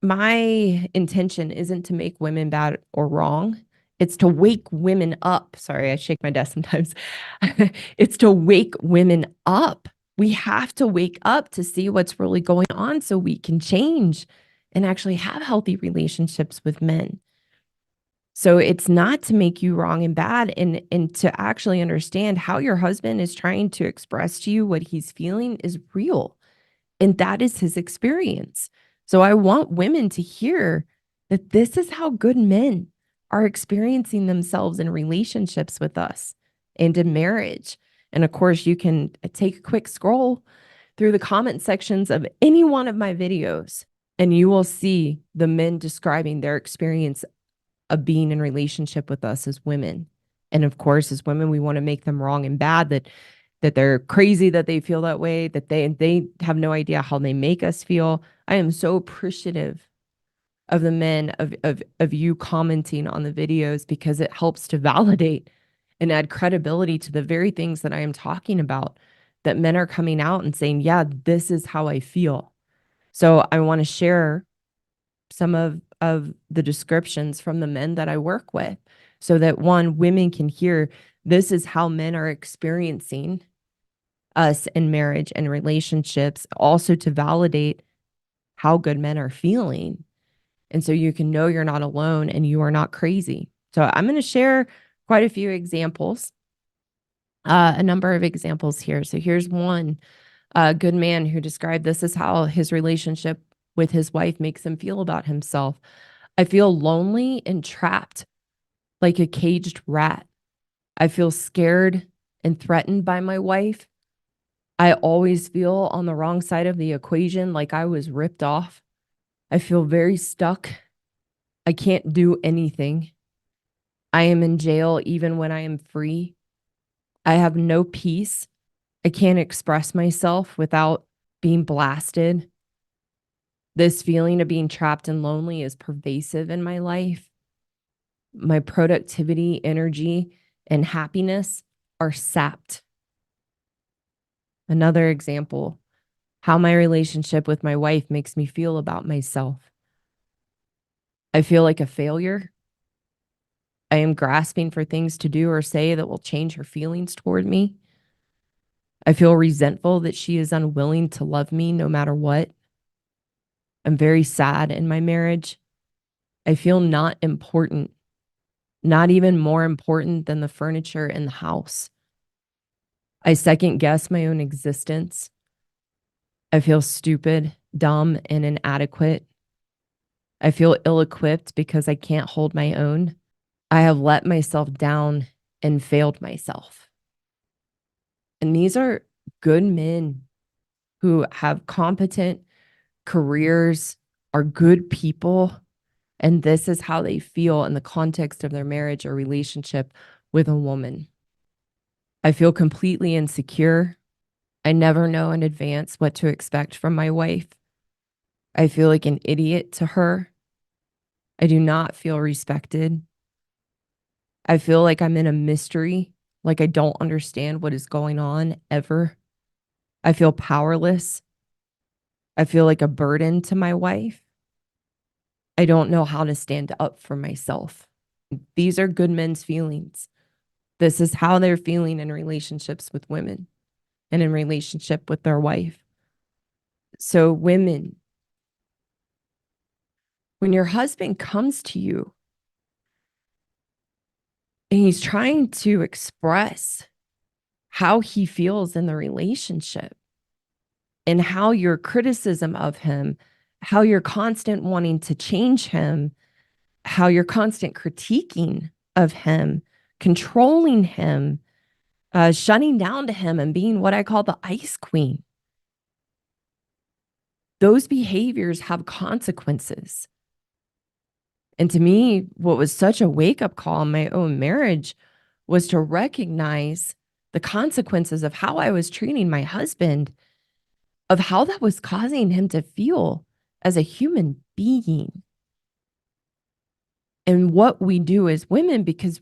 my intention isn't to make women bad or wrong. It's to wake women up. Sorry, I shake my desk sometimes. It's to wake women up. We have to wake up to see what's really going on so we can change and actually have healthy relationships with men. So it's not to make you wrong and bad, and to actually understand how your husband is trying to express to you what he's feeling is real. And that is his experience. So I want women to hear that this is how good men are experiencing themselves in relationships with us and in marriage. And of course, you can take a quick scroll through the comment sections of any one of my videos, and you will see the men describing their experience of being in relationship with us as women. And of course, as women, we want to make them wrong and bad, that they're crazy, that they feel that way, that they have no idea how they make us feel. I am so appreciative of the men of you commenting on the videos, because it helps to validate and add credibility to the very things that I am talking about, that men are coming out and saying, yeah, this is how I feel. So I want to share some of the descriptions from the men that I work with, so that one, women can hear this is how men are experiencing us in marriage and relationships, also to validate how good men are feeling. And so you can know you're not alone and you are not crazy. So I'm going to share quite a few examples, a number of examples here. So here's one good man who described this as how his relationship with his wife makes him feel about himself. I feel lonely and trapped like a caged rat. I feel scared and threatened by my wife. I always feel on the wrong side of the equation, like I was ripped off. I feel very stuck. I can't do anything. I am in jail even when I am free. I have no peace. I can't express myself without being blasted. This feeling of being trapped and lonely is pervasive in my life. My productivity, energy, and happiness are sapped. Another example, how my relationship with my wife makes me feel about myself. I feel like a failure. I am grasping for things to do or say that will change her feelings toward me. I feel resentful that she is unwilling to love me no matter what. I'm very sad in my marriage. I feel not important, not even more important than the furniture in the house. I second guess my own existence. I feel stupid, dumb, and inadequate. I feel ill equipped because I can't hold my own. I have let myself down and failed myself. And these are good men who have competent careers, are good people. And this is how they feel in the context of their marriage or relationship with a woman. I feel completely insecure. I never know in advance what to expect from my wife. I feel like an idiot to her. I do not feel respected. I feel like I'm in a mystery, like I don't understand what is going on ever. I feel powerless. I feel like a burden to my wife. I don't know how to stand up for myself. These are good men's feelings. This is how they're feeling in relationships with women and in relationship with their wife. So, women, when your husband comes to you and he's trying to express how he feels in the relationship and how your criticism of him, how you're constant wanting to change him, how you're constant critiquing of him, controlling him, shutting down to him, and being what I call the ice queen. Those behaviors have consequences. And to me, what was such a wake up call in my own marriage was to recognize the consequences of how I was treating my husband, of how that was causing him to feel as a human being. And what we do as women, because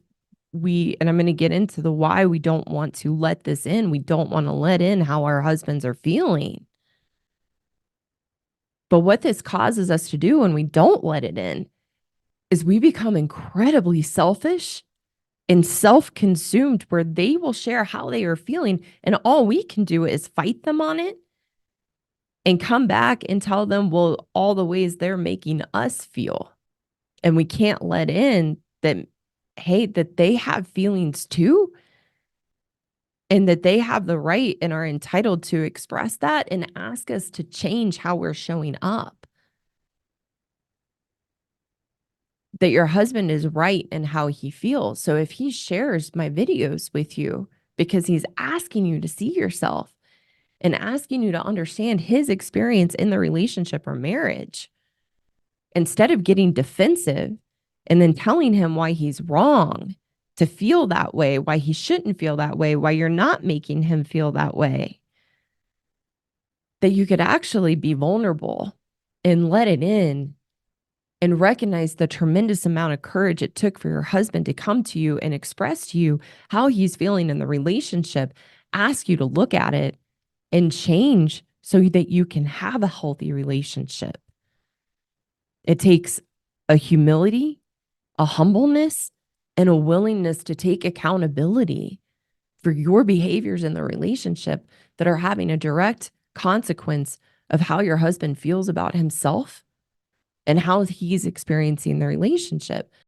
and I'm going to get into the why we don't want to let this in. We don't want to let in how our husbands are feeling. But what this causes us to do when we don't let it in is we become incredibly selfish and self-consumed, where they will share how they are feeling, and all we can do is fight them on it and come back and tell them, well, all the ways they're making us feel. And we can't let in that, hey, that they have feelings too, and that they have the right and are entitled to express that and ask us to change how we're showing up. That your husband is right in how he feels. So if he shares my videos with you because he's asking you to see yourself and asking you to understand his experience in the relationship or marriage, instead of getting defensive and then telling him why he's wrong to feel that way, why he shouldn't feel that way, why you're not making him feel that way, that you could actually be vulnerable and let it in and recognize the tremendous amount of courage it took for your husband to come to you and express to you how he's feeling in the relationship, ask you to look at it and change so that you can have a healthy relationship. It takes a humility, a humbleness, and a willingness to take accountability for your behaviors in the relationship that are having a direct consequence of how your husband feels about himself and how he's experiencing the relationship.